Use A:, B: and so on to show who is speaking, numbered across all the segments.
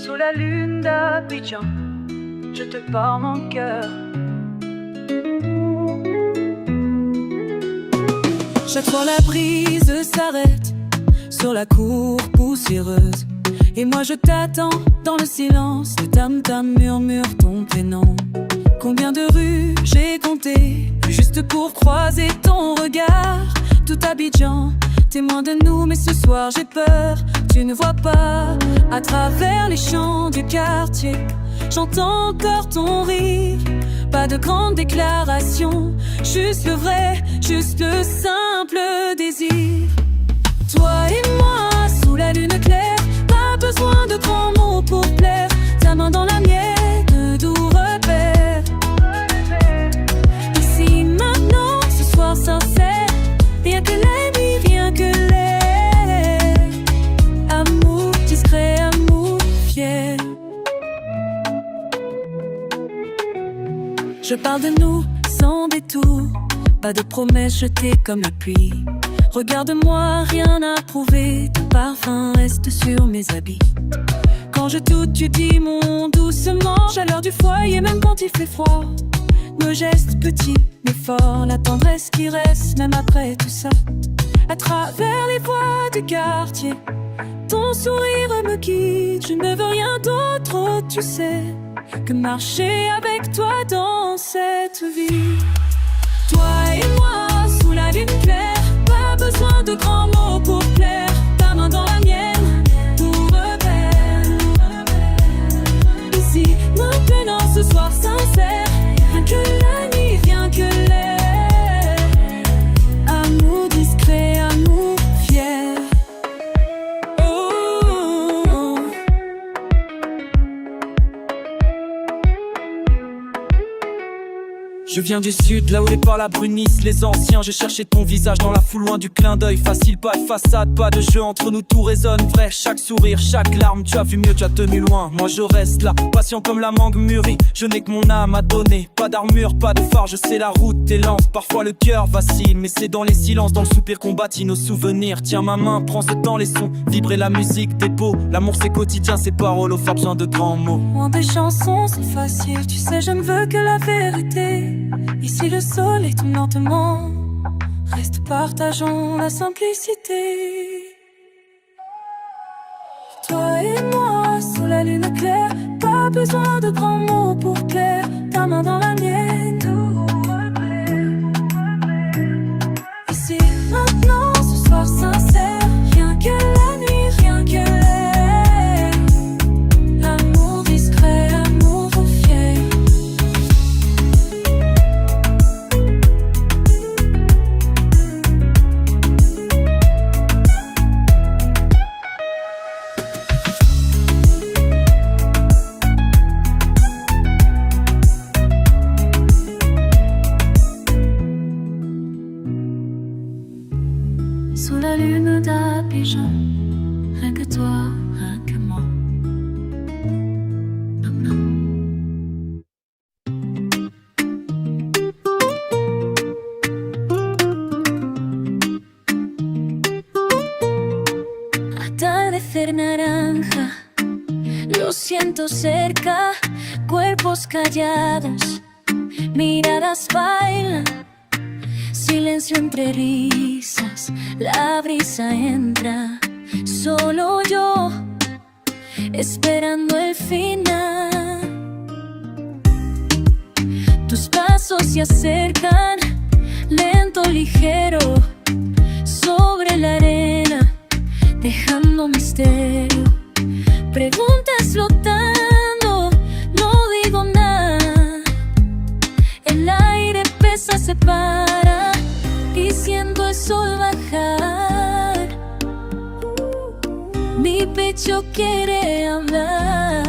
A: Sous la lune d'Abidjan, je te parle mon cœur.
B: Chaque fois la brise s'arrête sur la cour poussiéreuse, et moi je t'attends dans le silence. Le tam-tam murmure ton prénom. Combien de rues j'ai compté juste pour croiser ton regard. Tout Abidjan, témoin de nous, mais ce soir j'ai peur. Tu ne vois pas, à travers les champs du quartier, j'entends encore ton rire. Pas de grandes déclarations, juste le vrai, juste le simple désir. Toi et moi, sous la lune claire, pas besoin de grands mots pour plaire. Ta main dans la mienne, de doux repères. Ici, maintenant, ce soir sincère, rien que la nuit, rien que l'air. Amour discret, amour fier. Je parle de nous sans détour, pas de promesses jetées comme la pluie. Regarde-moi, rien à prouver, ton parfum reste sur mes habits. Quand je doute, tu dis mon doucement, chaleur du foyer même quand il fait froid. Nos gestes petits mais forts, la tendresse qui reste même après tout ça. À travers les voies du quartier, ton sourire me guide. Je ne veux rien d'autre, oh, tu sais, que marcher avec toi dans cette vie. Toi et moi, sous la lune claire, pas besoin de grands mots pour plaire. Ta main dans la mienne, tout repère. Ici, maintenant, ce soir sincère, rien que la nuit, rien que l'air. Amour discret, amour fier. Oh.
C: Je viens du sud, là où les paroles brunissent les anciens. Je cherchais ton visage dans la foule, loin du clin d'œil. Facile, pas de façade, pas de jeu, entre nous tout résonne vrai. Chaque sourire, chaque larme, tu as vu mieux, tu as tenu loin. Moi je reste là, patient comme la mangue mûrie. Je n'ai que mon âme à donner, pas d'armure, pas de phare. Je sais la route est lente, parfois le cœur vacille, mais c'est dans les silences, dans le soupir qu'on bâtit nos souvenirs. Tiens ma main, prends ce temps, les sons, vibrer la musique des beaux. L'amour c'est quotidien, c'est paroles, au pas besoin de grands mots.
B: Moins des chansons, c'est facile, tu sais je ne veux que la vérité. Ici le soleil tombe lentement, reste partageons la simplicité. Toi et moi, sous la lune claire, pas besoin de grands mots pour plaire. Ta main dans la mienne, tout repère. Ici, maintenant, ce soir sincère, rien que la nuit, rien que l'air. Amour discret, amour fier. Sous la lune d'Abidjan, rien que toi, rien que moi. Atardecer naranja, lo siento cerca, cuerpos callados, miradas bailan. Silencio entre risas, la brisa entra. Solo yo, esperando el final. Tus pasos se acercan, lento, ligero, sobre la arena, dejando misterio. Preguntas flotando, no digo nada. El aire pesa, se para, y siento el sol bajar. Mi pecho quiere hablar.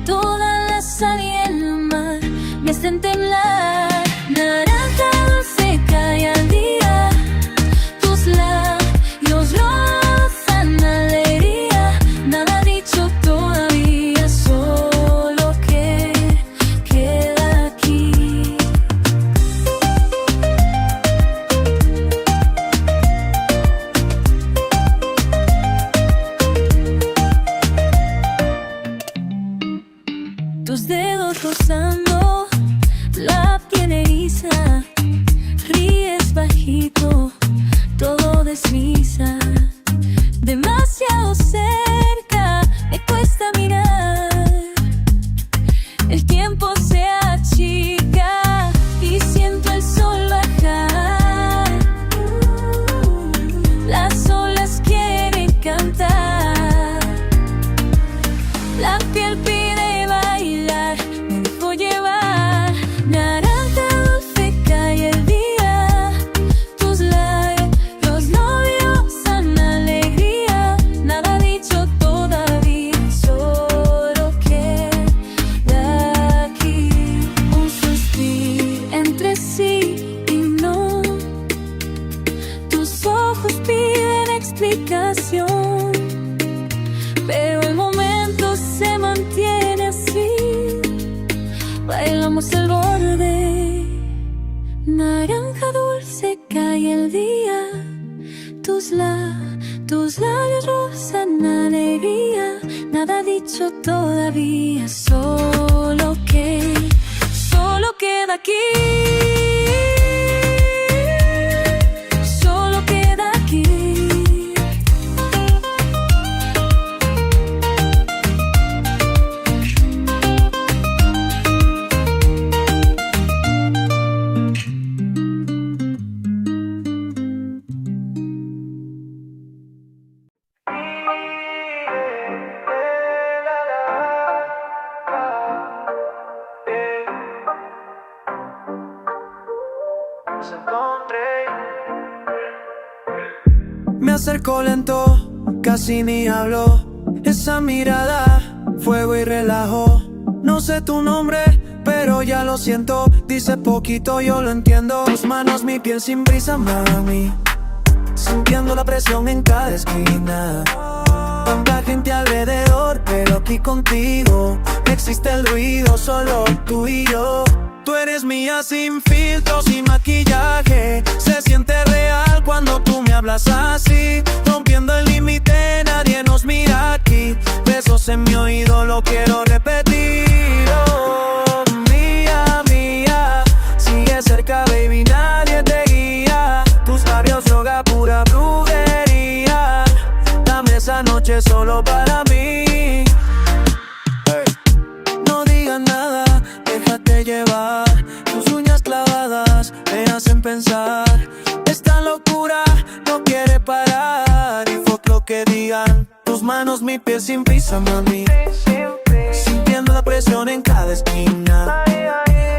B: Toda la sal y el mar me hacen temblar. Naranja dulce cae al día, tus labios rozan alegría. Nada dicho todavía, solo que queda aquí. labios rozando la piel eriza. Ríes bajito, todo desliza. Demasiado cerca, me cuesta mirar. El tiempo se achica y siento el sol bajar. Las olas quieren cantar. La piel pide bailar, me dejo llevar. Naranja dulce cae el día. Tus labios, los novios dan alegría. Nada dicho todavía, solo queda aquí un suspiro entre sí y no. Tus ojos piden explicación, pero el momento se mantiene así. Bailamos el borde. Naranja dulce cae el día. Tus labios rozan alegría. Nada dicho todavía, solo queda aquí. Solo queda aquí.
D: Me acerco lento, casi ni hablo. Esa mirada, fuego y relajo. No sé tu nombre, pero ya lo siento. Dice poquito, yo lo entiendo. Tus manos, mi piel sin brisa, mami. Sintiendo la presión en cada esquina. Tanta gente alrededor, pero aquí contigo no existe el ruido, solo tú y yo. Tú eres mía sin filtro, sin maquillaje. Se siente real cuando tú me hablas así. Rompiendo el límite, nadie nos mira aquí. Besos en mi oído, lo quiero repetir. Oh, mía, mía, sigue cerca, baby, nadie te guía. Tus labios, droga, pura brujería. Dame esa noche solo para mí. No digas nada, déjate llevar. Tus uñas clavadas me hacen pensar. Esta locura no quiere parar. Y fuck lo que digan. Tus manos, mi piel sin prisa, mami. Sintiendo la presión en cada esquina.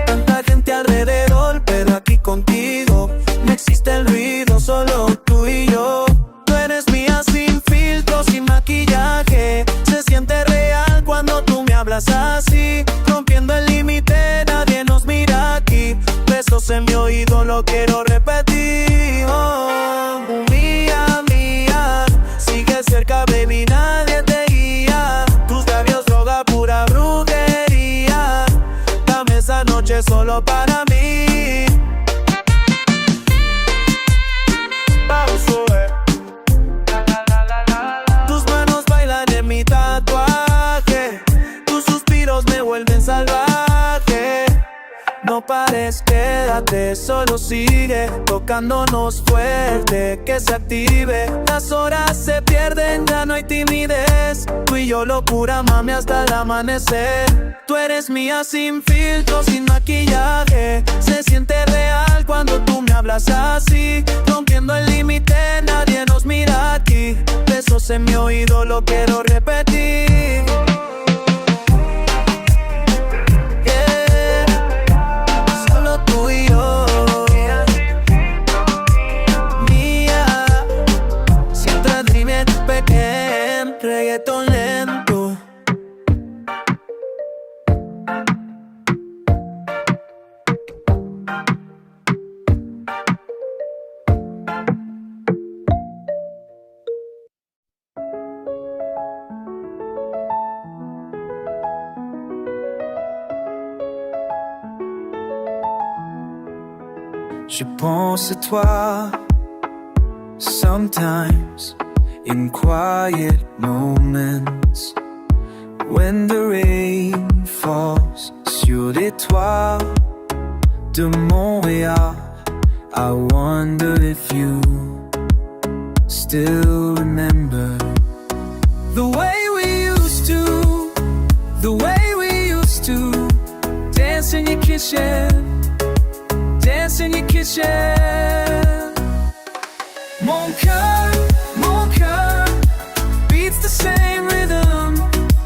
D: Tanta gente alrededor, pero aquí contigo no existe el ruido, solo tú y yo. Tú eres mía sin filtro, sin maquillaje. Se siente real cuando tú me hablas así. Rompiendo el límite, nadie nos mira aquí. Besos en mi oído, lo quiero repetir. Oh, mía, mía, sigue cerca, baby, nadie te guía. Tus labios, droga, pura brujería. Dame esa noche solo para mí. Pauso, Tus manos bailan en mi tatuaje. Tus suspiros me vuelven salvaje. No pares, quédate, solo sigue tocándonos fuerte, que se active. Las horas se pierden, ya no hay timidez. Tú y yo locura, mami, hasta el amanecer. Tú eres mía sin filtro, sin maquillaje. Se siente real cuando tú me hablas así. Rompiendo el límite, nadie nos mira aquí. Besos en mi oído, lo quiero repetir. Tú y yo, mía, siempre dreaming pequeño, reggaeton lento. Je pense à toi, sometimes in quiet moments, When the rain falls sur les toits de Montréal, I wonder if you still remember the way we used to, the way we used to dance in your kitchen, dance in your kitchen. Mon cœur beats the same rhythm.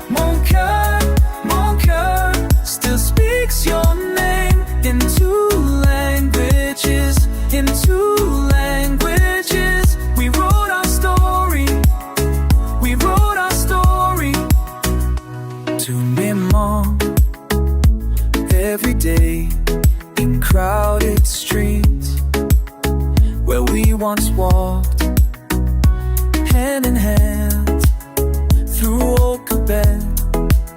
D: Mon cœur still speaks your name in two languages, in two languages. We wrote our story, we wrote our story. To me, Mom, every day in crowded streets where we once walked hand in hand through old Quebec,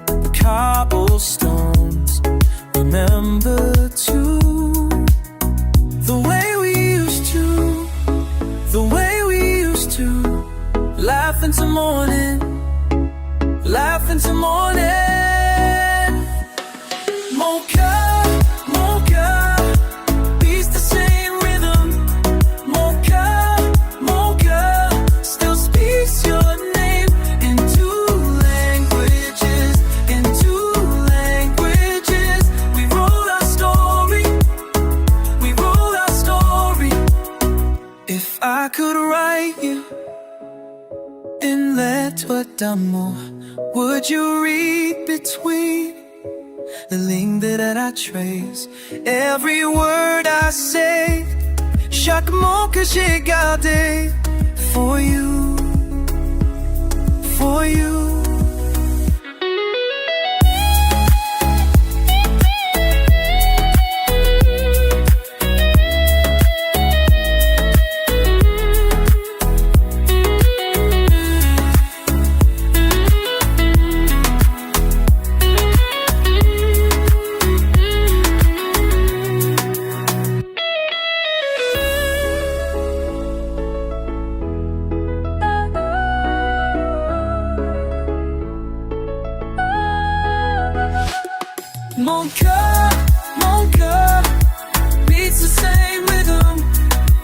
D: the cobblestones. Remember too the way we used to, the way we used to laugh into morning, laugh into morning. Mon cœur beats the same rhythm. Mon cœur still speaks your name in two languages, in two languages. We wrote our story, we wrote our story. If I could write you in lettres d'amour, would you read between the ligne that I trace? Every word I say, chaque mot que j'ai gardé for you, for you. Mon cœur beats the same rhythm.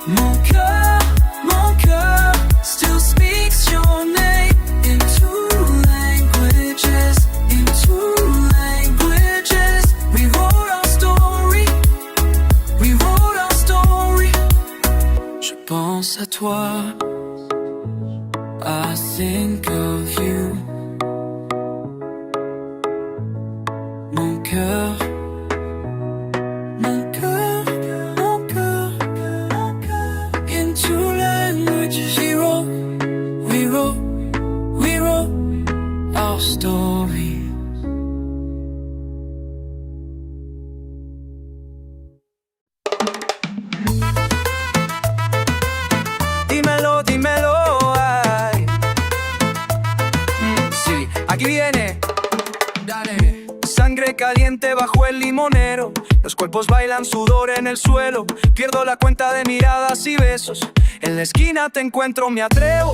D: Mon cœur still speaks your name in two languages, in two languages. We wrote our story, we wrote our story. Je pense à toi, I think of you. Mon cœur, in two languages. We wrote our story. Dímelo, ay. Sí, aquí viene. Dale. Sangre caliente bajo el limonero. Los cuerpos bailan, sudor en el suelo. Pierdo la cuenta de miradas y besos. En la esquina te encuentro, me atrevo.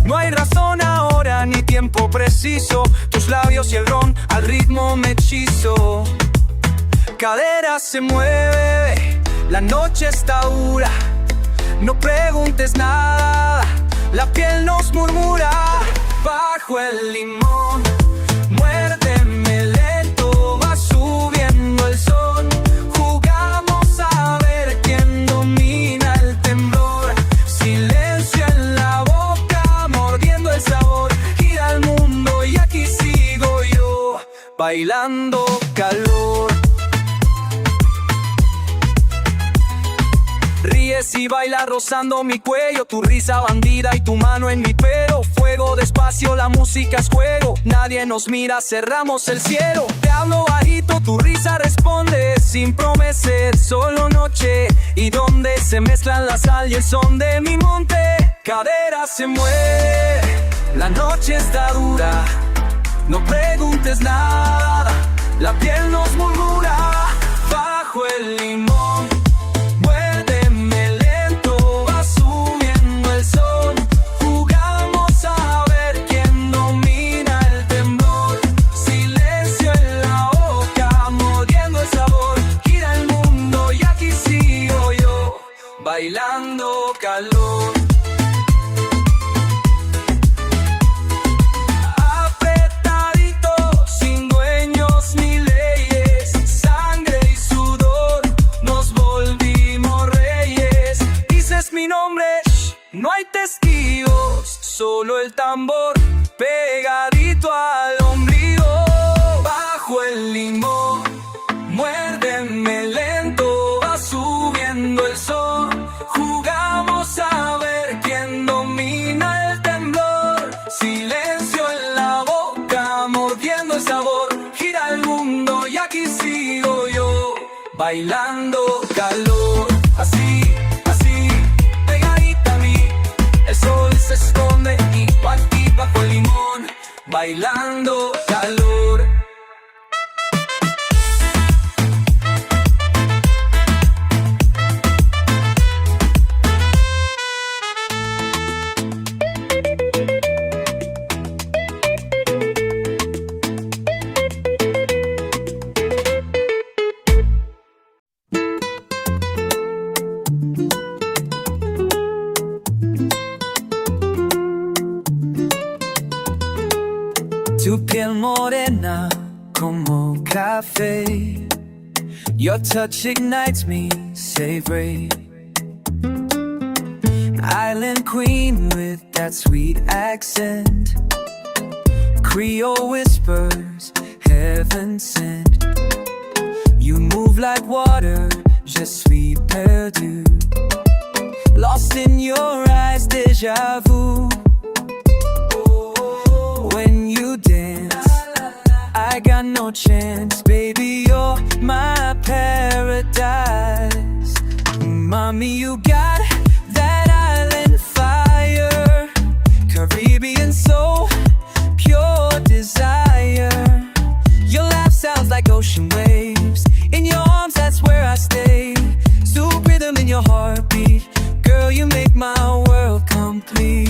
D: No hay razón ahora ni tiempo preciso. Tus labios y el ron al ritmo me hechizo. Cadera se mueve, la noche está dura. No preguntes nada, la piel nos murmura. Bajo el limón, muérdeme lento, va subiendo el sol. Jugamos a ver quién domina el temblor. Silencio en la boca, mordiendo el sabor. Gira el mundo y aquí sigo yo, bailando calor. Ríes y bailas rozando mi cuello, tu risa bandida y tu mano en mi pelo. Fuego despacio, la música es juego, nadie nos mira, cerramos el cielo. Te hablo bajito, tu risa responde, sin prometer, solo noche. Y donde se mezclan la sal y el son de mi monte. Cadera se mueve, la noche está dura. No preguntes nada, la piel nos murmura. Bajo el limón, muérdeme lento, va subiendo el sol. Jugamos a ver quién domina el temblor.
C: pegadito al ombligo, bajo el limón, muérdeme lento, va subiendo el sol, jugamos a ver quién domina el temblor, silencio en la boca, mordiendo el sabor, gira el mundo y aquí sigo yo, bailando calor, así, así, pegadita a mí, el sol se esconde y aquí bajo el limón, bailando calor.
D: Tu piel morena como café, your touch ignites me, savory. Island queen with that sweet accent, Creole whispers, heaven sent. You move like water, je suis perdu, lost in your eyes, déjà vu. When you dance, I got no chance, baby, you're my paradise. Mommy, you got that island fire, Caribbean soul, pure desire. Your laugh sounds like ocean waves, in your arms that's where I stay. Soup rhythm in your heartbeat, girl, you make my world complete.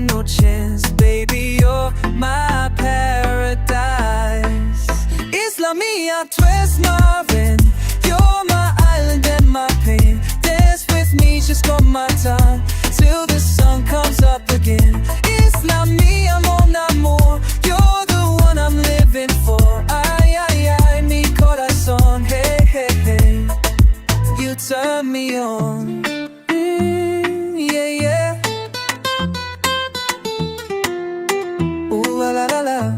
D: No chance, baby, you're my paradise. Isla mía, tú es my ven. You're my island and my pain. Dance with me, just on my time, till the sun comes up again. Isla mía, mon amour, you're the one I'm living for. Ay, ay, ay, mi corazón, hey, hey, hey. You turn me on. Yeah, yeah. La la la la,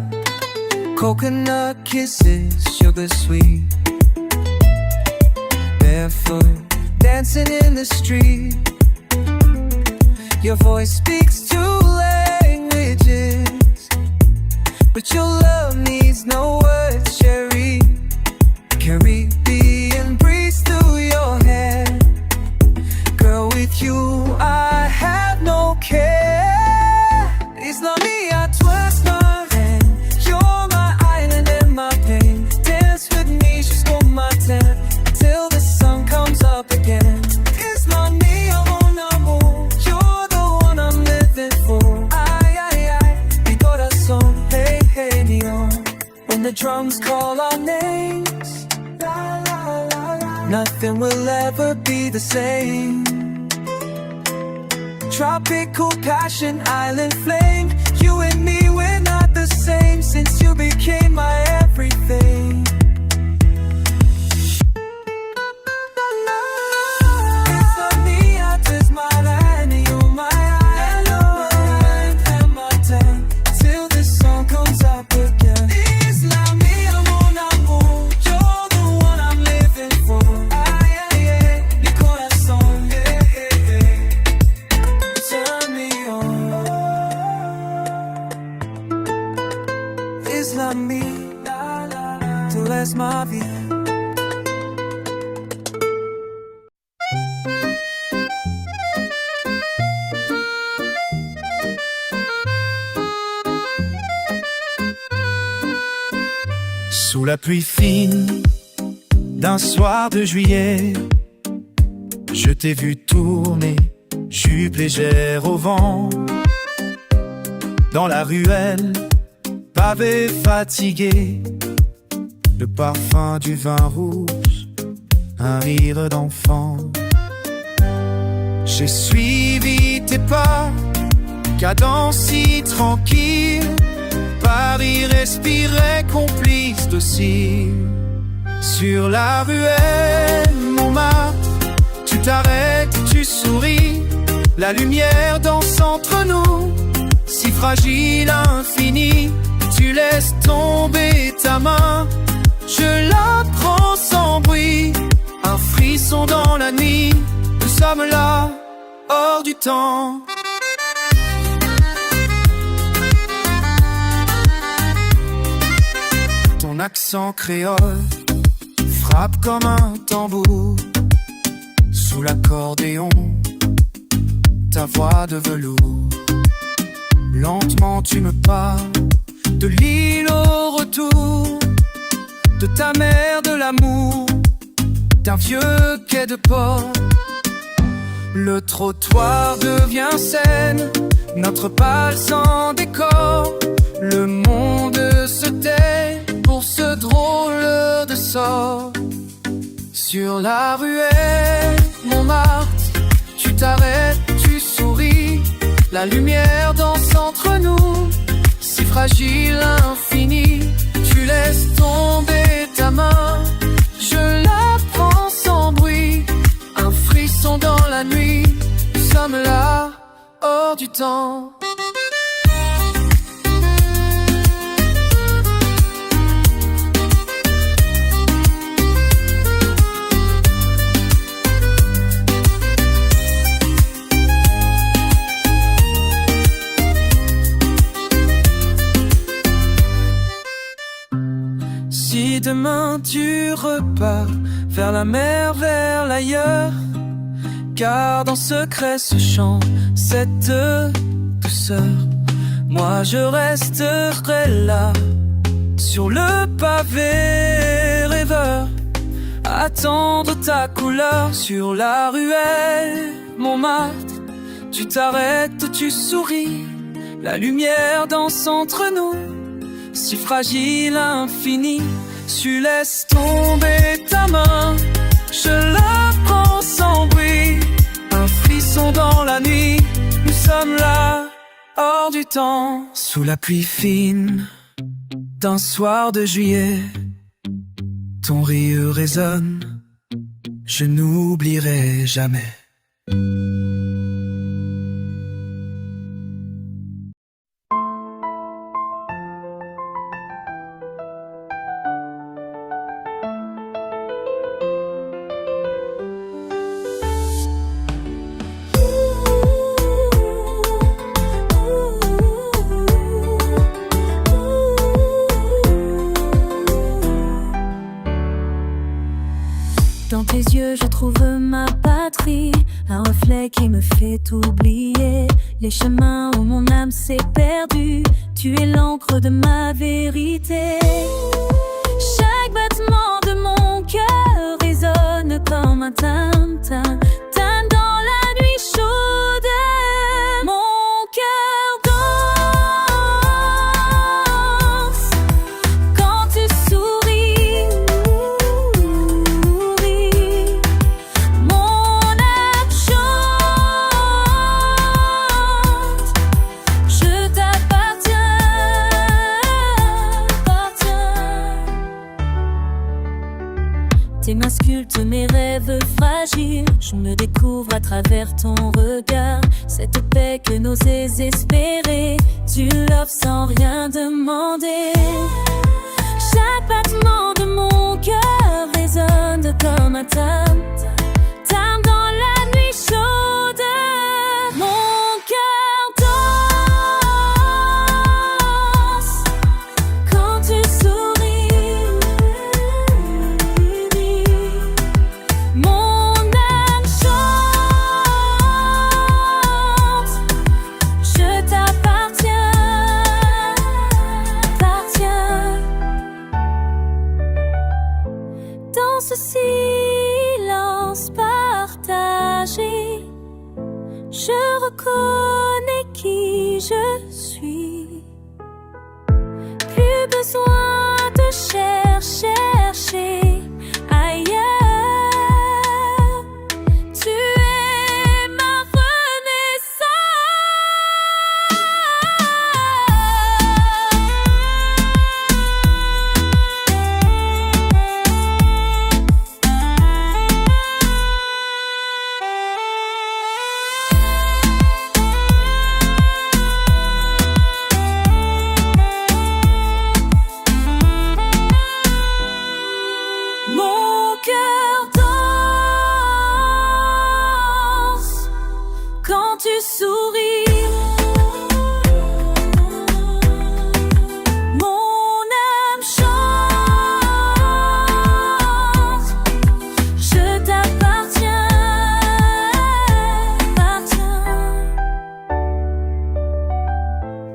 D: coconut kisses, sugar sweet. Barefoot, dancing in the street. Your voice speaks two languages, but your love needs no words, Sherry. Caribbean breeze through your hair. Girl, with you I have no care. Isla mía, tú es my ven. You're my island and my pain. Dance with me, just hold my hand, till the sun comes up again. Isla mía, mon amour, you're the one I'm living for. Ay, ay, ay, mi corazón, hey, hey, neon. When the drums call our names, la, la, la, la, nothing will ever be the same. Tropical passion, island flame. You and me, we're not the same, since you became my everything. Isla mía, tú es my land, and you're my island and my time, till the sun comes up again. Isla mía, mon amour, you're the one I'm living for. Ay, ay, ay, mi corazón, yeah, yeah, yeah. Turn me on. Isla mía, tú eres ma vida.
E: Sous la pluie fine d'un soir de juillet, je t'ai vu tourner, jupe légère au vent. Dans la ruelle, pavé fatigué, le parfum du vin rouge, un rire d'enfant. J'ai suivi tes pas, cadence si tranquille, Paris respirait complice docile. Sur la ruelle Montmartre, tu t'arrêtes, tu souris, La lumière danse entre nous, si fragile, infinie. Tu laisses tomber ta main, je la prends sans bruit. Un frisson dans la nuit, nous sommes là, hors du temps. Ton accent créole frappe comme un tambour. Sous l'accordéon, ta voix de velours. Lentement tu me parles de l'île au retour, de ta mère, de l'amour, d'un vieux quai de port. Le trottoir devient scène, notre bal sans décor. Le monde se tait pour ce drôle de sort. Sur la ruelle Montmartre, tu t'arrêtes, tu souris. La lumière danse entre nous, si fragile, infinie. Tu laisses tomber ta main, je la prends sans bruit. Un frisson dans la nuit, nous sommes là, hors du temps. Si demain tu repars vers la mer, vers l'ailleurs, garde en secret ce chant, cette douceur. Moi je resterai là, sur le pavé rêveur, attendre ta couleur. Sur la ruelle Montmartre, tu t'arrêtes, tu souris. La lumière danse entre nous, si fragile, infinie. Tu laisses tomber ta main, je la prends sans bruit. Un frisson dans la nuit, nous sommes là, hors du temps. Sous la pluie fine d'un soir de juillet, ton rire résonne, je n'oublierai jamais.
B: Dans tes yeux je trouve ma patrie, un reflet qui me fait oublier les chemins où mon âme s'est perdue. Tu es l'encre de ma vérité. Chaque battement de mon cœur résonne comme un tam-tam, tam dans la nuit chaude. Mon cœur danse quand tu souris. Mon âme chante, je t'appartiens, Tes mains sculptent mes rêves fragiles. Je me découvre à travers ton regard. Cette paix que n'osais espérer, tu l'offres sans rien demander. Chaque battement de mon cœur résonne comme un tam, tam dans la nuit chaude. Mon cœur danse quand tu souris. Mon âme chante, je t'appartiens, Dans ce silence partagé, je reconnais qui je suis. Plus besoin de chercher ailleurs. Tu es ma renaissance.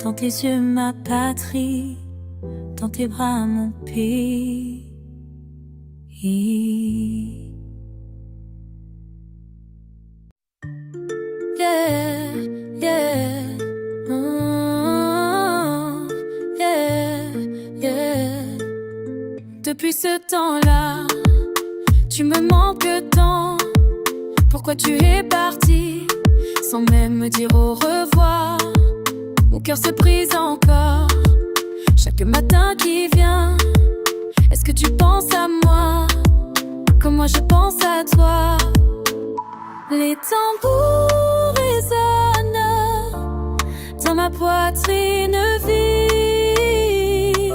B: dans tes yeux ma patrie, dans tes bras mon pays. Yeah, yeah, oh, yeah, yeah. Depuis ce temps-là, tu me manques tant. Pourquoi tu es parti sans même me dire au revoir? Mon cœur se brise encore chaque matin qui vient. Est-ce que tu penses à moi comme moi je pense à toi? Les tambours résonnent dans ma poitrine vide.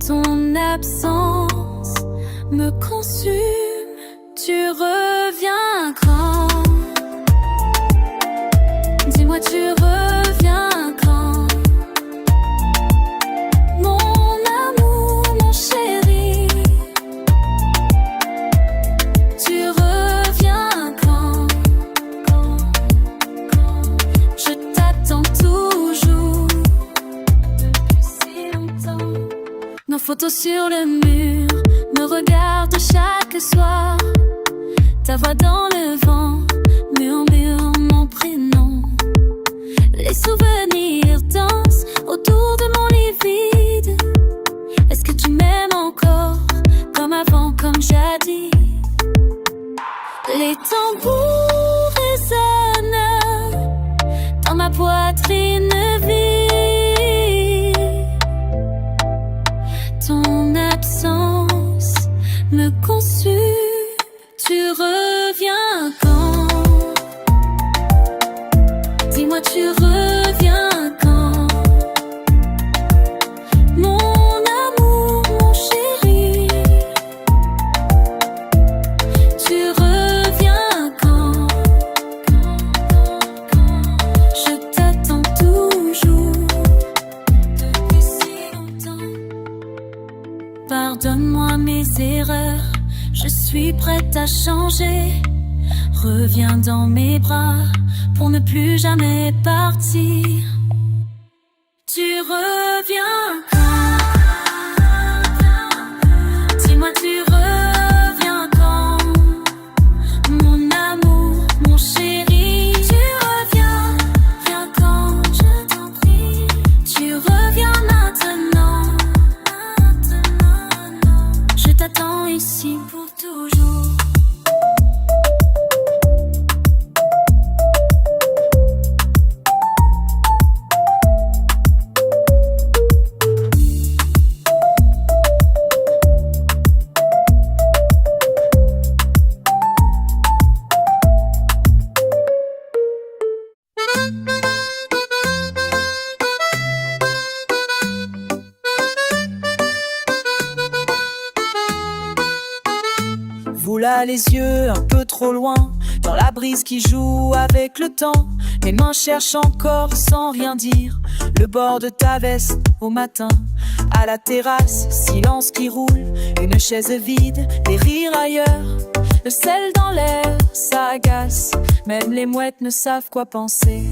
B: Ton absence me consume. Tu reviens quand? Dis-moi, tu reviens quand? Mon amour, mon chéri. Tu reviens quand? Je t'attends toujours depuis si longtemps. Nos photos sur le mur me regardent chaque soir. Ta voix dans le vent murmure mon prénom. Les souvenirs dansent autour de mon lit vide. Est-ce que tu m'aimes encore comme avant, comme jadis? Les tambours résonnent dans ma poitrine vide. Ton absence me consume. Tu reviens quand? Dis-moi, tu reviens quand? Mon amour, mon chéri. Tu reviens quand? Je t'attends toujours depuis si longtemps. Pardonne-moi mes erreurs. Je suis prête à changer. Reviens dans mes bras pour ne plus jamais partir. Tu reviens quand? Dis-moi, tu reviens quand? Mon amour, mon chéri. Tu reviens, viens quand? Je t'en prie. Tu reviens maintenant. Je t'attends ici pour toujours.
C: Vous là les yeux un peu trop loin, dans la brise qui joue avec le temps. Mes mains cherchent encore sans rien dire le bord de ta veste au matin. À la terrasse, silence qui roule, une chaise vide, des rires ailleurs. Le sel dans l'air, ça agace, même les mouettes ne savent quoi penser.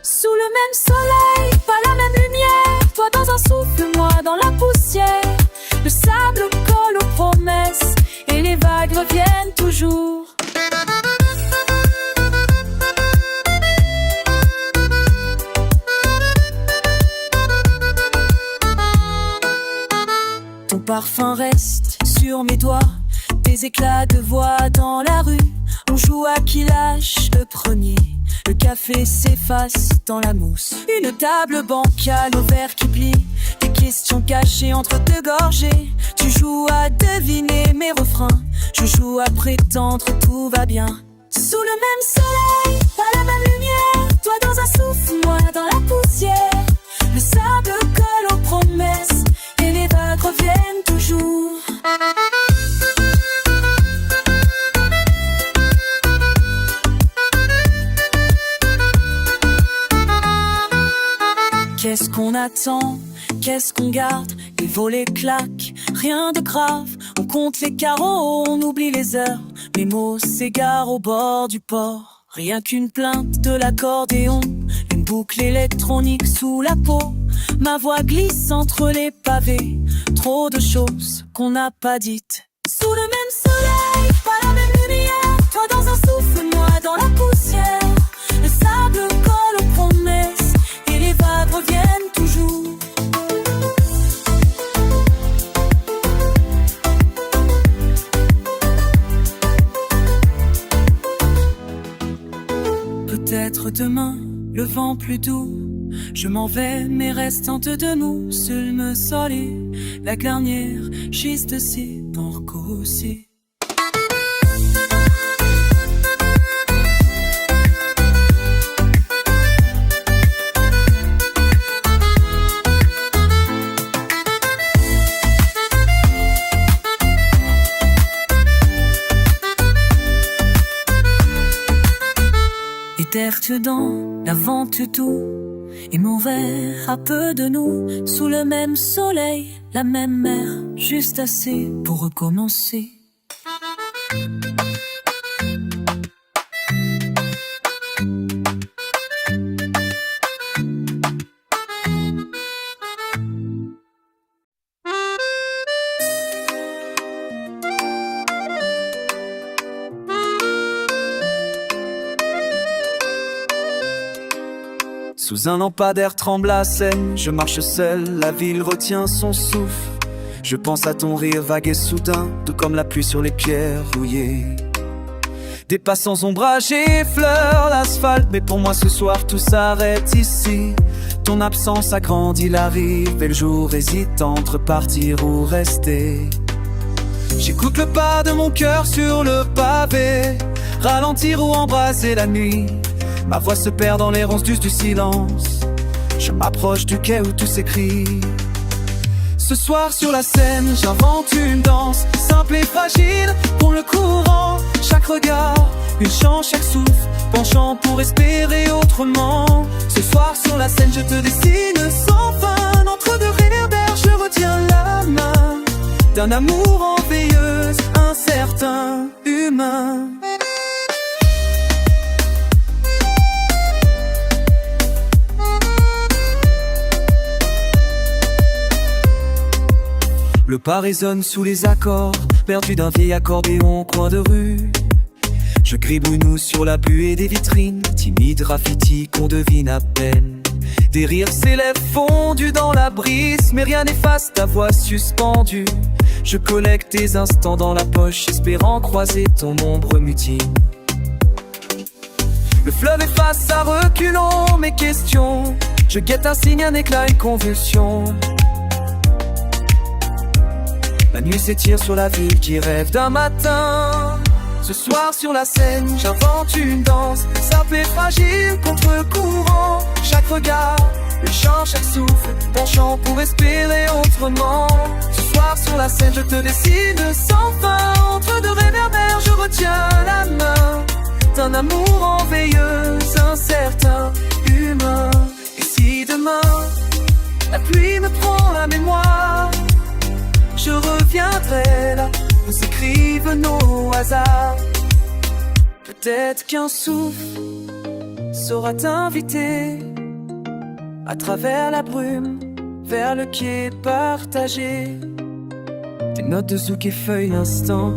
C: Sous le même soleil, pas la même lumière. Toi dans un souffle, moi dans la poussière. Le sable colle aux promesses et les vagues reviennent toujours. Ton parfum reste sur mes doigts, des éclats de voix dans la rue. On joue à qui lâche le premier. Le café s'efface dans la mousse. Une table bancale au verre qui plie. Des questions cachées entre deux gorgées. Tu joues à deviner mes refrains. Je joue à prétendre tout va bien. Sous le même soleil, pas la même lumière. Toi dans un souffle, moi dans la poussière. Le sable colle aux promesses et les vagues reviennent toujours. Qu'est-ce qu'on attend? Qu'est-ce qu'on garde? Les volets claquent, rien de grave. On compte les carreaux, on oublie les heures. Mes mots s'égarent au bord du port.
B: Rien qu'une plainte de l'accordéon, une boucle électronique sous la peau. Ma voix glisse entre les pavés, trop de choses qu'on n'a pas dites. Sous le même soleil, pas la même lumière. Toi dans un souffle, moi dans la poussière. Le sable colle aux promesses et les vagues reviennent toujours. Peut-être demain, le vent plus doux. Je m'en vais, mais restant de nous, seul me soler. La garnière, schiste si, porco aussi. Terre dans la vente tout et mon verre à peu de nous sous le même soleil, la même mer, juste assez pour recommencer.
C: Sous un lampadaire tremble la Seine, je marche seul, la ville retient son souffle. Je pense à ton rire vague et soudain, tout comme la pluie sur les pierres rouillées. Des passants ombragés effleurent l'asphalte, mais pour moi ce soir tout s'arrête ici. Ton absence agrandit la rive et le jour hésite entre partir ou rester. J'écoute le pas de mon cœur sur le pavé, ralentir ou embraser la nuit. Ma voix se perd dans les ronces du silence. Je m'approche du quai où tout s'écrit. Ce soir sur la scène, j'invente une danse simple et fragile pour le courant. Chaque regard, une chance, chaque souffle, penchant pour espérer autrement. Ce soir sur la scène, je te dessine sans fin. Entre deux réverbères, je retiens la main d'un amour en veilleuse, incertain, humain. Le pas résonne sous les accords, perdu d'un vieil accordéon au coin de rue. Je gribouille sur la buée des vitrines, timide graffiti qu'on devine à peine. Des rires s'élèvent fondus dans la brise, mais rien n'efface ta voix suspendue. Je collecte tes instants dans la poche, espérant croiser ton ombre mutine. Le fleuve efface à reculons mes questions. Je guette un signe, un éclat, une convulsion. La nuit s'étire sur la ville qui rêve d'un matin. Ce soir sur la scène, j'invente une danse simple et fragile contre le courant. Chaque regard, le chant, chaque souffle, penchant pour espérer autrement. Ce soir sur la scène, je te dessine sans fin. Entre deux réverbères, je retiens la main d'un amour en veilleuse, incertain, humain. Et si demain, la pluie me prend la mémoire, je reviendrai là où s'écrivent nos hasards. Peut-être qu'un souffle saura t'inviter à travers la brume vers le quai partagé. Tes notes de zouk effeuillent l'instant,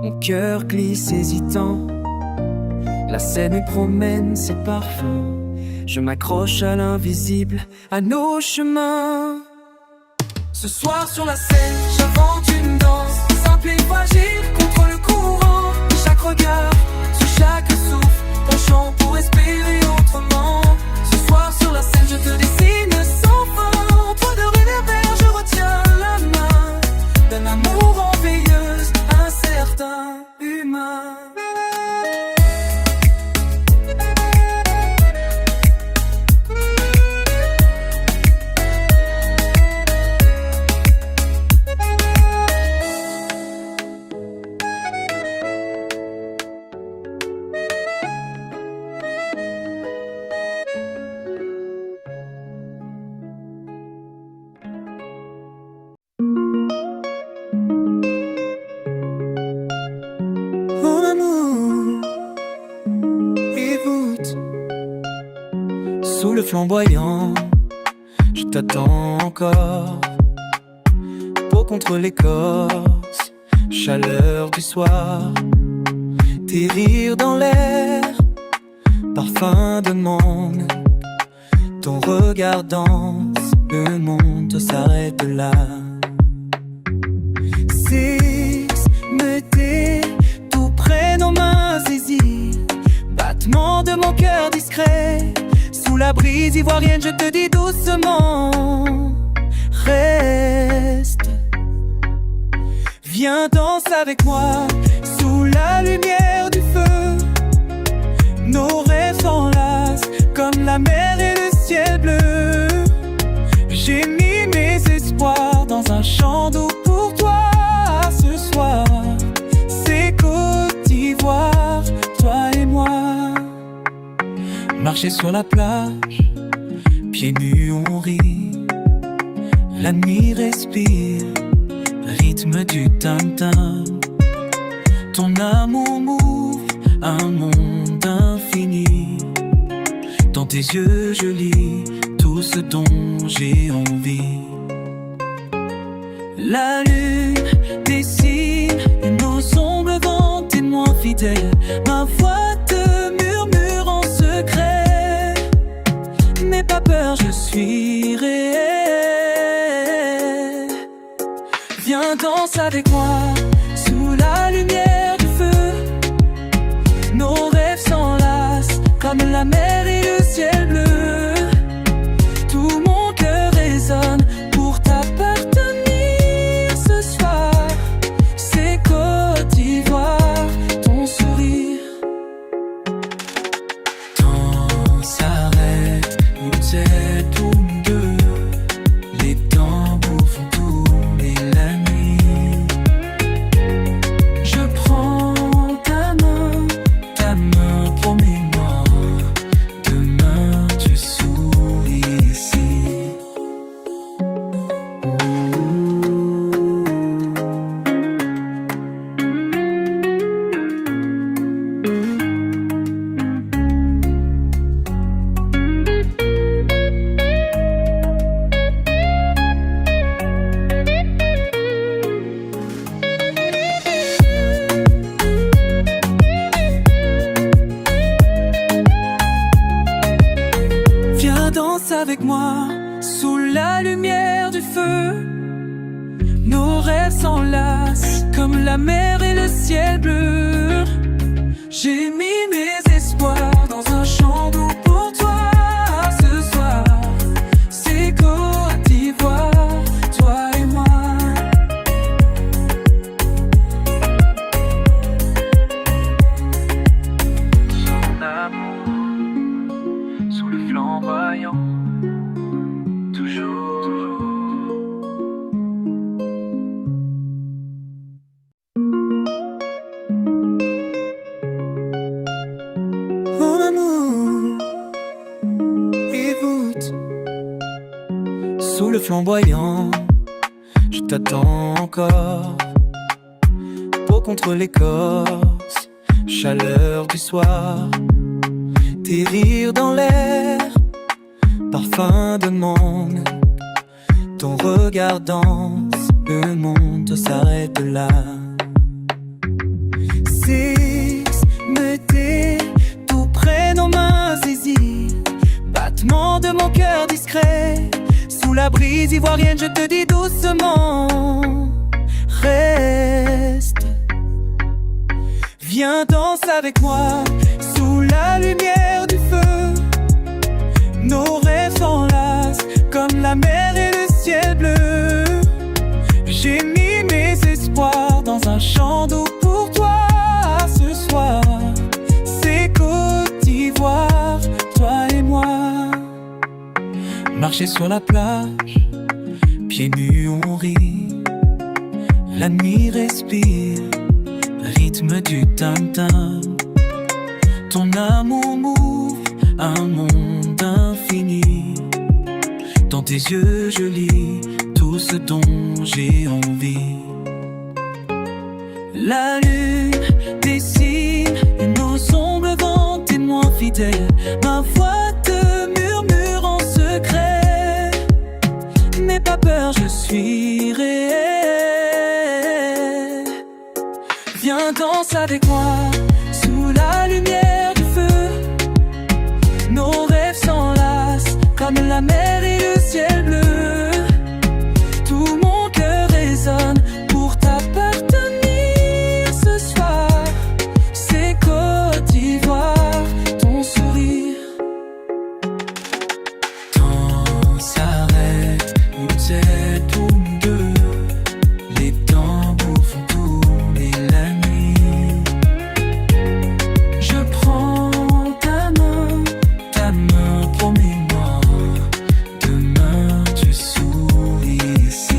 C: mon cœur glisse hésitant. La scène me promène ses parfums, je m'accroche à l'invisible, à nos chemins. Ce soir sur la scène, j'invente une danse simple et fragile contre le courant. Chaque regard, sur chaque souffle, penchant pour espérer autrement. Ce soir sur la scène, je te dessine sans fin. Entre deux réverbères, je retiens la main d'un amour en veilleuse, incertain, humain. Sous le flamboyant, je t'attends encore. Peau contre l'écorce, chaleur du soir. Tes rires dans l'air, parfum de monde. Ton regard danse, le monde s'arrête là. Me tais, tout près nos mains saisies. Battement de mon cœur discret. Sous la brise ivoirienne, je te dis doucement, reste. Viens danse avec moi, sous la lumière du feu. Nos rêves s'enlacent, comme la mer et le ciel bleu. J'ai mis mes espoirs dans un chant doux pour toi. Ce soir, c'est Côte d'Ivoire, toi et moi. Marcher sur la plage, pieds nus on rit. La nuit respire, rythme du tam-tam. Ton amour m'ouvre un monde infini. Dans tes yeux je lis tout ce dont j'ai envie. La lune dessine nos ombres vents, témoins fidèles. Ma voix te murmure en secret. N'aie pas peur, je suis réel. Viens danse avec moi, sous la lumière du feu. Nos rêves s'enlacent, comme la mer et le ciel bleu. Tout mon cœur résonne pour t'appartenir. Ce soir, c'est Côte d'Ivoire, ton sourire. Temps s'arrête, où c'est tous nous deux. Les tambours font tourner la nuit. Je prends ta main, promets-moi. Demain tu souris ici. Viens danse avec moi, sous la lumière du feu. Nos rêves s'enlacent, comme la mer et le ciel bleu. J'ai mis mes espoirs dans un chant doux pour toi. Ce soir, c'est Côte d'Ivoire, toi et moi. Son amour, sous le flamboyant, toujours.
D: Mon amour, écoute.
C: Sous le flamboyant, je t'attends encore. Peau contre l'écorce, chaleur du soir. Tes rires dans l'air, parfum de monde. Ton regard danse, le monde s'arrête là.
D: Me tais, tout près nos mains saisies. Battement de mon cœur discret. Sous la brise ivoirienne, je te dis doucement, reste. Viens danse avec moi, sous la lumière du feu. Nos rêves s'enlacent, comme la mer et le ciel bleu. J'ai mis mes espoirs dans un chant doux pour toi. Ce soir, c'est Côte d'Ivoire, toi et moi.
C: Marcher sur la plage, pieds nus on rit. La nuit respire, rythme du tam-tam. Ton amour m'ouvre un monde infini. Dans tes yeux je lis tout ce dont j'ai envie.
B: La lune dessine nos ombres vents, témoins fidèles. Ma voix te murmure comme la mer et le ciel bleu. Tout mon cœur résonne pour t'appartenir ce soir. C'est Côte d'Ivoire, ton sourire.
D: Temps s'arrête, nous êtes tous deux. Les tambours font tourner la nuit.
B: Je prends ta main, promets-moi.
D: Demain tu souris ici.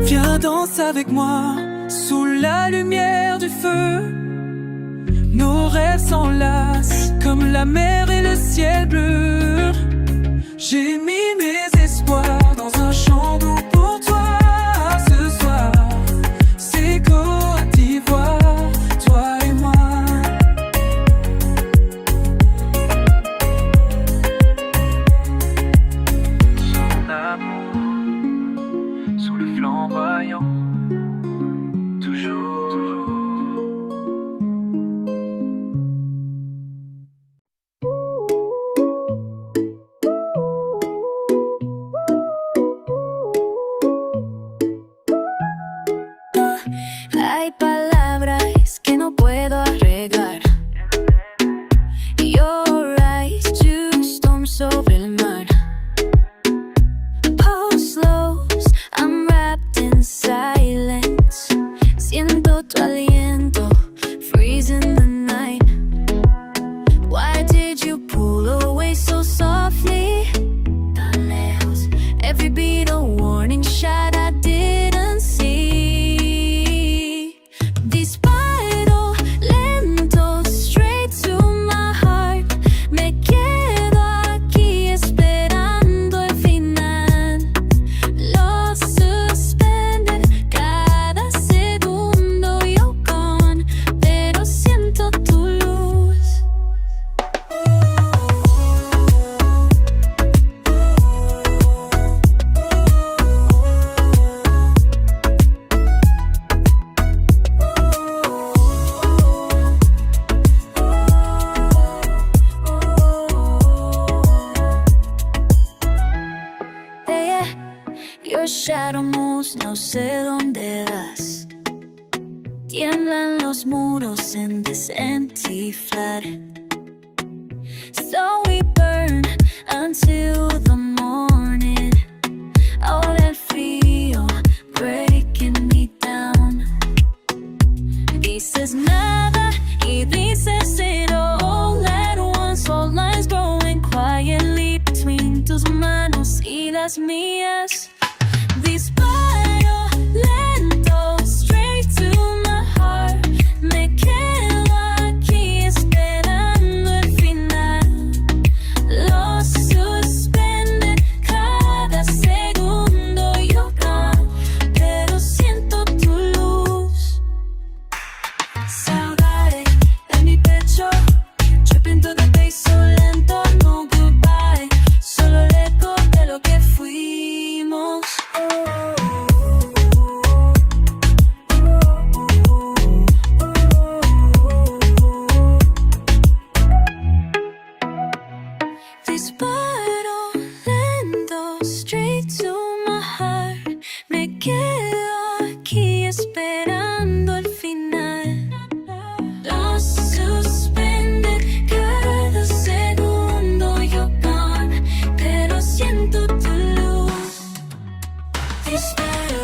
B: Viens danser avec moi sous la lumière du feu. Nos rêves s'enlacent comme la mer et le ciel bleu. J'ai mis mes espoirs dans un champ doux pour toi ce soir. C'est Côte d'Ivoire, toi et moi.
D: Son amour sous le flamboyant. Toujours.
B: Hay palabras que no puedo arreglar. Your eyes to storm sobre el mar. Pulse slows, I'm wrapped in silence. Siento tu aliento, freezing the night. Why did you pull away so softly? Tan lejos, every beat a warning shot I didn't see. Disparo lento straight to my heart. Me quedo aquí esperando el final. Los suspended cada segundo. You're gone, pero siento tu luz. Yeah, your shadow moves, no sé dónde vas. Tiemblan los muros in this empty flat. So we burn until the morning. All el frío breaking me down. Dices nada y dices it all at once. All lines growing quietly between tus manos y las mías. Disparo lento straight to my heart. Me quedo aquí esperando el final. Los suspenden cada segundo. You're gone, pero siento tu luz. Saudade en mi pecho, tripping to the bass so lento. No goodbye, solo el eco de lo que fuimos. Disparo lento straight to my heart. Me quedo aquí esperando el final. Los suspenden cada segundo. You're gone, pero siento tu luz. Disparo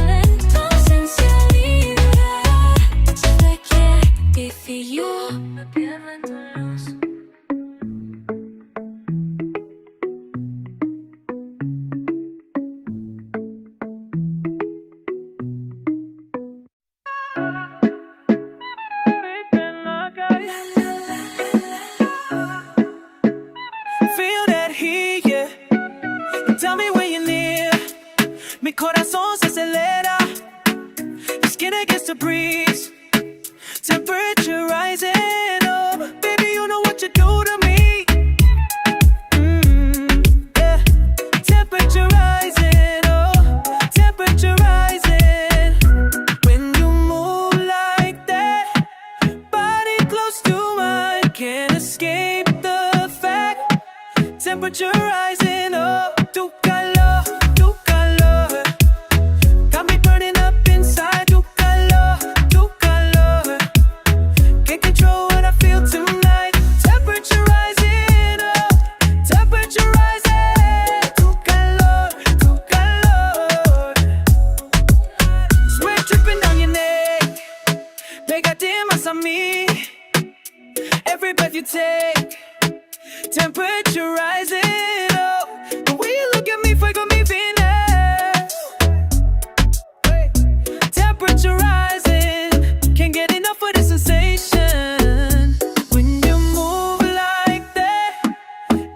B: lento, sensualidad. Sé que si yo me pierdo en tu luz.
C: Feel that heat
D: it's the breeze. Temperature rising, oh, baby, you know what you do to me. Yeah. Temperature rising, oh, temperature rising. When you move like that, body close to mine, can't escape the fact. Temperature rising, oh, tu calor, tu calor. Got me burning up inside, tu calor, tu calor. Can't control what I feel tonight. Temperature rising, oh, temperature rising. Tu calor, tu calor. Sweat dripping down your neck. Pégate más a mí. Every breath you take. Temperature rising, oh. The way you look at me, fuego mi Venus. Temperature rising, can't get enough of the sensation. When you move like that,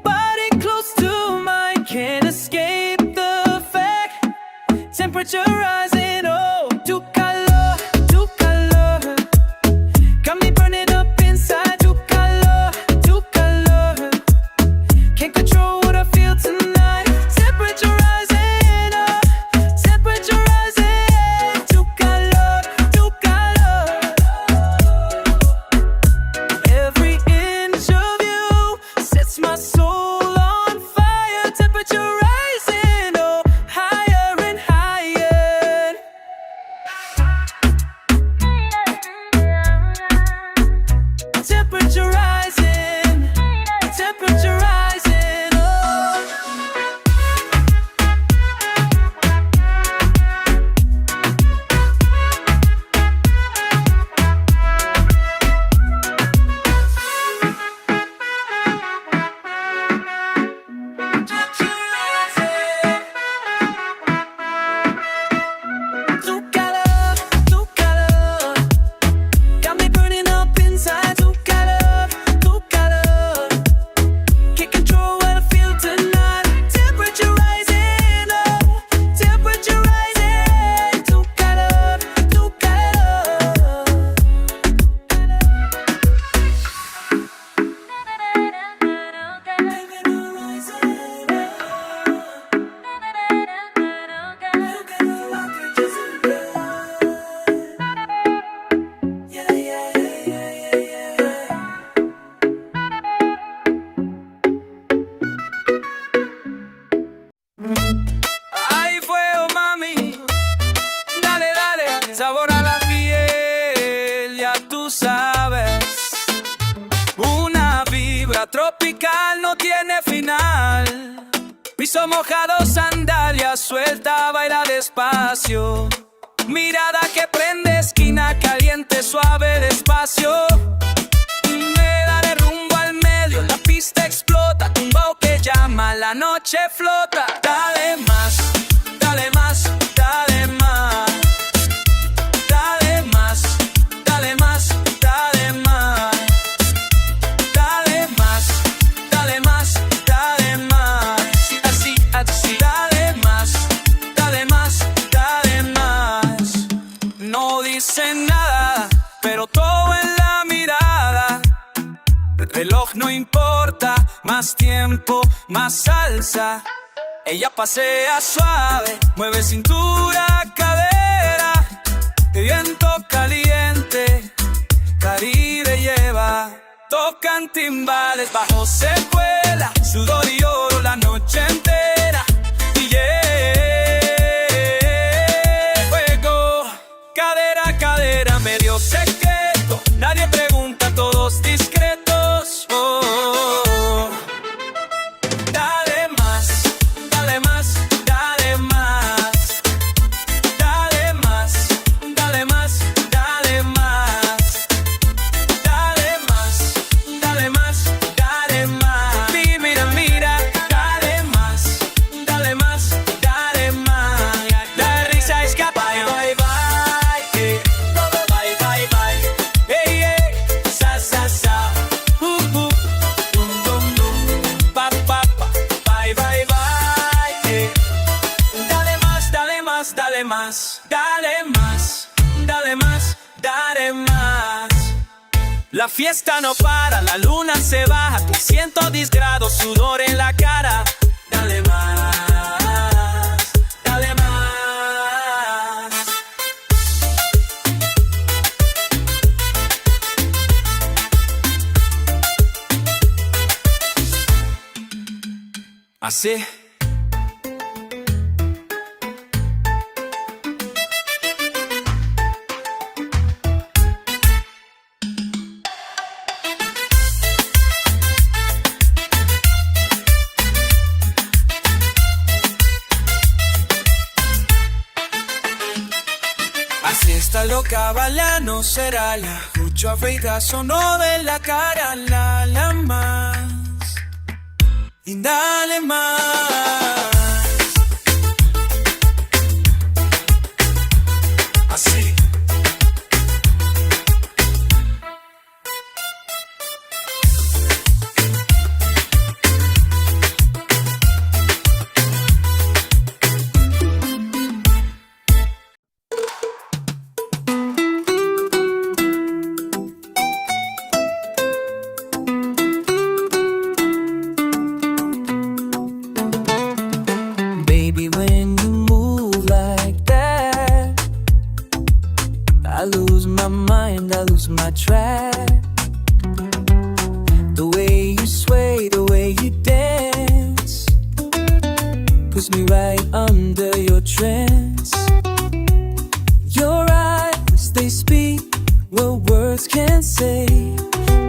D: body close to mine, can't escape the fact. Temperature rising, oh, tu calor, tu calor. Got me burning up inside, tu calor, tu calor. Can't control what I feel tonight. Temperature rising, oh, temperature rising. Tu calor, tu calor. Every inch of you sets my soul on fire. Temperature rising, oh, higher and higher. Temperature rising, temperature rising, oh. Tu calor, tu calor. Got me burning up inside, tu calor, tu calor. Can't control what I feel tonight. Temperature rising, oh, temperature rising. Tu calor, tu calor. Yeah, yeah, yeah, yeah, yeah, yeah.
C: Ay, fuego, mami. Dale, dale, sabor a la piel, ya tú sabes. Una vibra tropical no tiene final. Piso mojado, sandalia suelta, baila despacio. Mirada que prende, esquina caliente, suave, despacio. Me daré rumbo al medio, la pista explota, tumbao que llama, la noche flota. Dale más, dale más, dale más. Dale más, dale más, dale más. Dale más, dale más, dale más. Así, así, dale más, dale más, dale más. No dicen nada, pero todo en la mirada. El reloj no importa, más tiempo, más salsa. Ella pasea suave, mueve cintura, cadera. Viento caliente, Caribe lleva. Tocan timbales, bajo se vuela. Sudor y oro la noche entera. Y fuego, cadera, cadera, medio secreto. Nadie pregunta, todos discretos. Oh, oh, oh. Dale más, dale más, dale más. Dale más, dale más, dale más. Dale más, dale más, dale más. Mira, mira, dale más. La fiesta no para, la luna se baja, 110 grados, sudor en la cara. Dale más, dale más. Así.
D: Así está loca, bala no será la mucho afeitazo no ve la cara, la más y dale más. Así.
B: Baby, when you move like that, I lose my mind, I lose my track. The way you sway, the way you dance, puts me right under your trance. Your eyes, they speak what words can't say.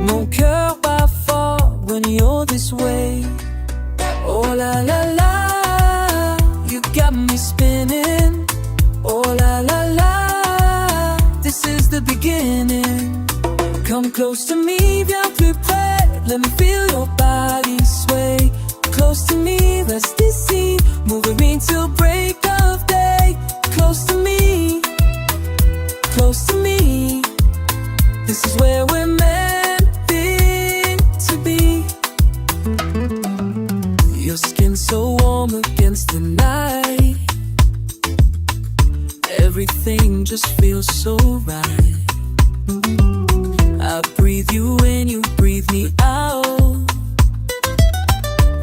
B: Mon cœur bat fort when you're this way. Oh la la la, you got me spinning. Oh la la la, this is the beginning. Come close to me, viens plus près. Let me feel your body sway. Close to me, reste ici. Move with me till break of day. Close to me, close to me. This is where we're meant to be. Your skin so warm against the night. Everything just feels so right. I breathe you in, you breathe me out.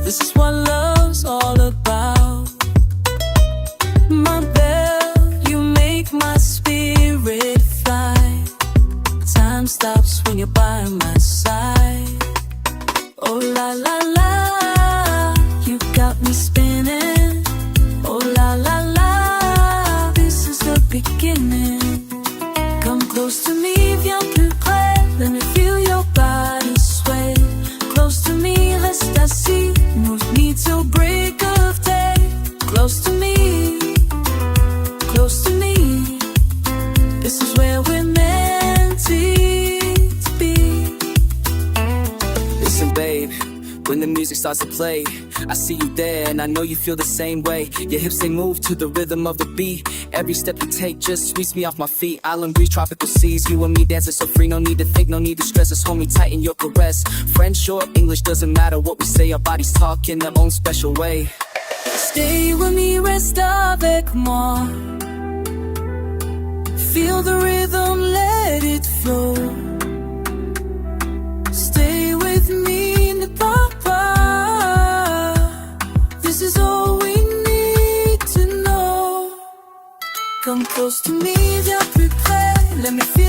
B: This is what love's all about. My bell, you make my spirit fly. Time stops when you're by my side. Oh la la la, you got me spinning. Oh la la la, this is the beginning. Come close to me, viens plus près. Let me feel your body sway. Close to me, reste assis. Move me till break of day. Close to me, close to me. This is where we're meant to be.
C: Listen, babe, when the music starts to play, I see you there and I know you feel the same way. Your hips, they move to the rhythm of the beat. Every step you take just sweeps me off my feet. Island breeze, tropical seas, you and me dancing so free. No need to think, no need to stress us. Hold me tight in your caress. French or English, doesn't matter what we say. Our bodies talk in their own special way.
B: Stay with me, reste avec moi. Feel the rhythm, let it flow. Stay with me, ne pars pas. This is all we need to know. Come close to me, viens plus près. Let me feel